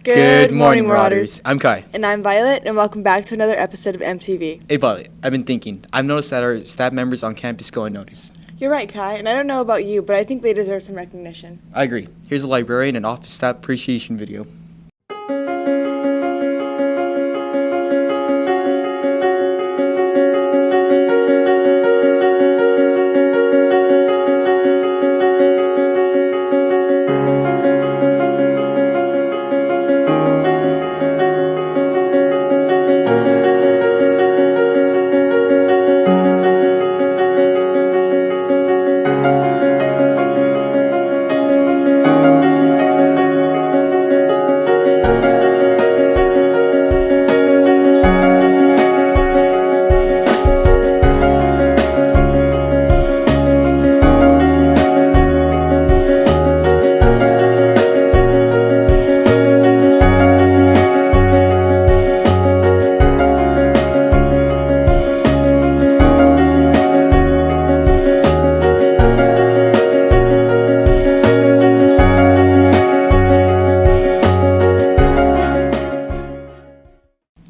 Good morning, Marauders. I'm Kai. And I'm Violet, and welcome back to another episode of MTV. Hey, Violet, I've been thinking. I've noticed that our staff members on campus go unnoticed. You're right, Kai, and I don't know about you, but I think they deserve some recognition. I agree. Here's a librarian and office staff appreciation video.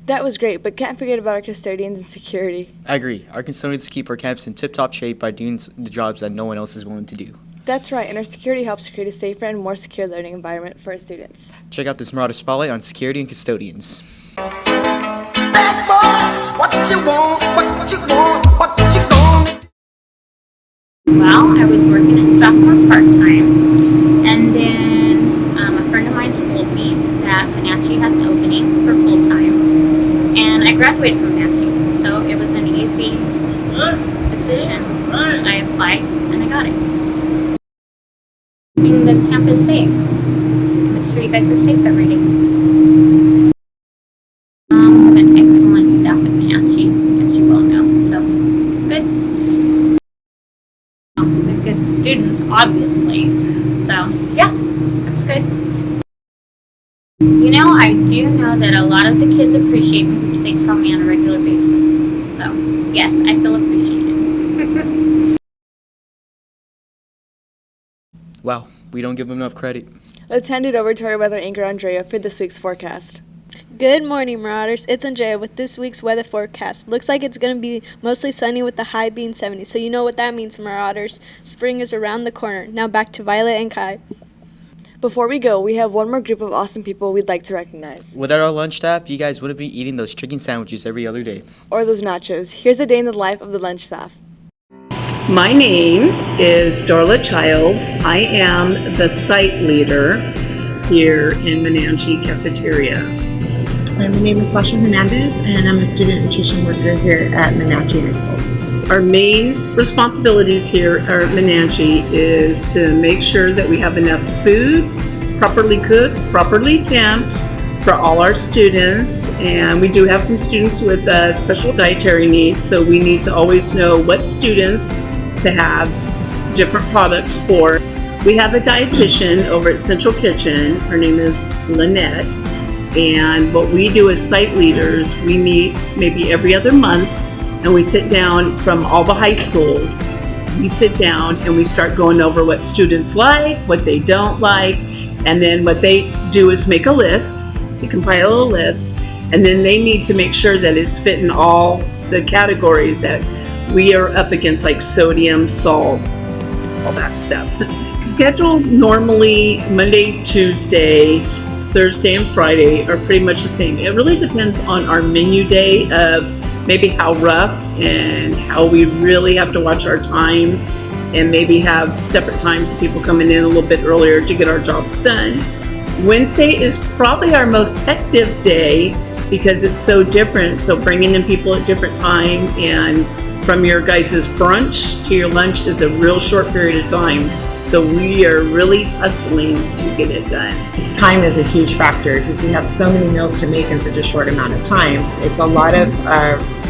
That was great, but can't forget about our custodians and security. I agree. Our custodians keep our campus in tip-top shape by doing the jobs that no one else is willing to do. That's right, and our security helps create a safer and more secure learning environment for our students. Check out this Marauder spotlight on security and custodians. Bad boys, what you want, what you want, what you want. Well, I was working at Stockmore part-time, and then a friend of mine told me that Monache had an opening for full-time, and I graduated from Monache, so it was an easy decision. I applied, and I got it. Keeping the campus safe. Make sure you guys are safe every day. We have an excellent staff at Monache, as you well know, so it's good. They're good students, obviously. So, yeah, that's good. You know, I do know that a lot of the kids appreciate me because they tell me on a regular basis. So, yes, I feel appreciated. Wow, we don't give them enough credit. Let's hand it over to our weather anchor, Andrea, for this week's forecast. Good morning, Marauders. It's Andrea with this week's weather forecast. Looks like it's going to be mostly sunny with the high being 70, so you know what that means, Marauders. Spring is around the corner. Now back to Violet and Kai. Before we go, we have one more group of awesome people we'd like to recognize. Without our lunch staff, you guys wouldn't be eating those chicken sandwiches every other day. Or those nachos. Here's a day in the life of the lunch staff. My name is Darla Childs. I am the site leader here in Monache Cafeteria. My name is Sasha Hernandez, and I'm a student nutrition worker here at Monache High School. Our main responsibilities here at Monache is to make sure that we have enough food, properly cooked, properly temped for all our students. And we do have some students with special dietary needs, so we need to always know what students to have different products for. We have a dietitian over at Central Kitchen. Her name is Lynette. And what we do as site leaders, we meet maybe every other month, and we sit down from all the high schools. We sit down and we start going over what students like, what they don't like, and then what they do is make a list. They compile a list, and then they need to make sure that it's fitting all the categories that we are up against, like sodium, salt, all that stuff. Schedule normally Monday, Tuesday, Thursday and Friday are pretty much the same. It really depends on our menu day of maybe how rough and how we really have to watch our time, and maybe have separate times of people coming in a little bit earlier to get our jobs done. Wednesday is probably our most hectic day because it's so different. So bringing in people at different time, and from your guys' brunch to your lunch is a real short period of time. So we are really hustling to get it done. Time is a huge factor because we have so many meals to make in such a short amount of time. It's a lot of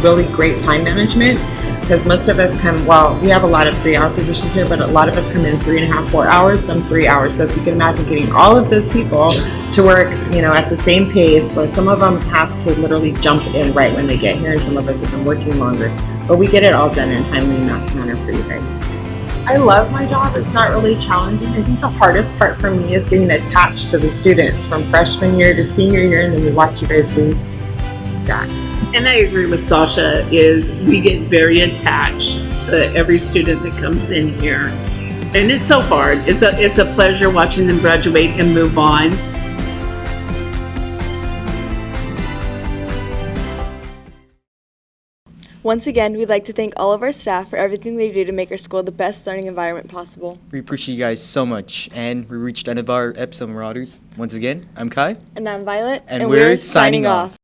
really great time management because most of us come, well, we have a lot of 3-hour positions here, but a lot of us come in 3.5, 4 hours, some 3 hours. So if you can imagine getting all of those people to work, at the same pace, like some of them have to literally jump in right when they get here, and some of us have been working longer. But we get it all done in a timely manner for you guys. I love my job. It's not really challenging. I think the hardest part for me is getting attached to the students from freshman year to senior year, and then we watch you guys leave. It's sad. And I agree with Sasha, is we get very attached to every student that comes in here. And it's so hard. It's a pleasure watching them graduate and move on. Once again, we'd like to thank all of our staff for everything they do to make our school the best learning environment possible. We appreciate you guys so much. And we reached the end of our episode, Marauders. Once again, I'm Kai. And I'm Violet. And we're signing off.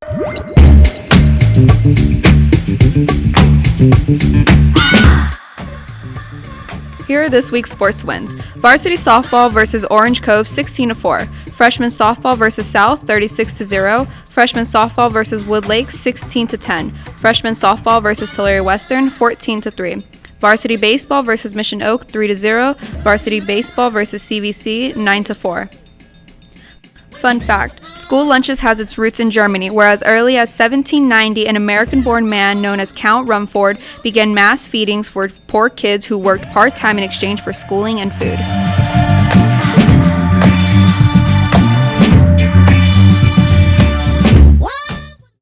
Here are this week's sports wins. Varsity softball versus Orange Cove 16-4. Freshman softball versus South 36-0. Freshman softball versus Wood Lake 16-10. Freshman softball versus Tulare Western 14-3. Varsity baseball versus Mission Oak 3-0. Varsity baseball versus CVC 9-4. Fun fact, school lunches has its roots in Germany, where as early as 1790, an American-born man known as Count Rumford began mass feedings for poor kids who worked part-time in exchange for schooling and food.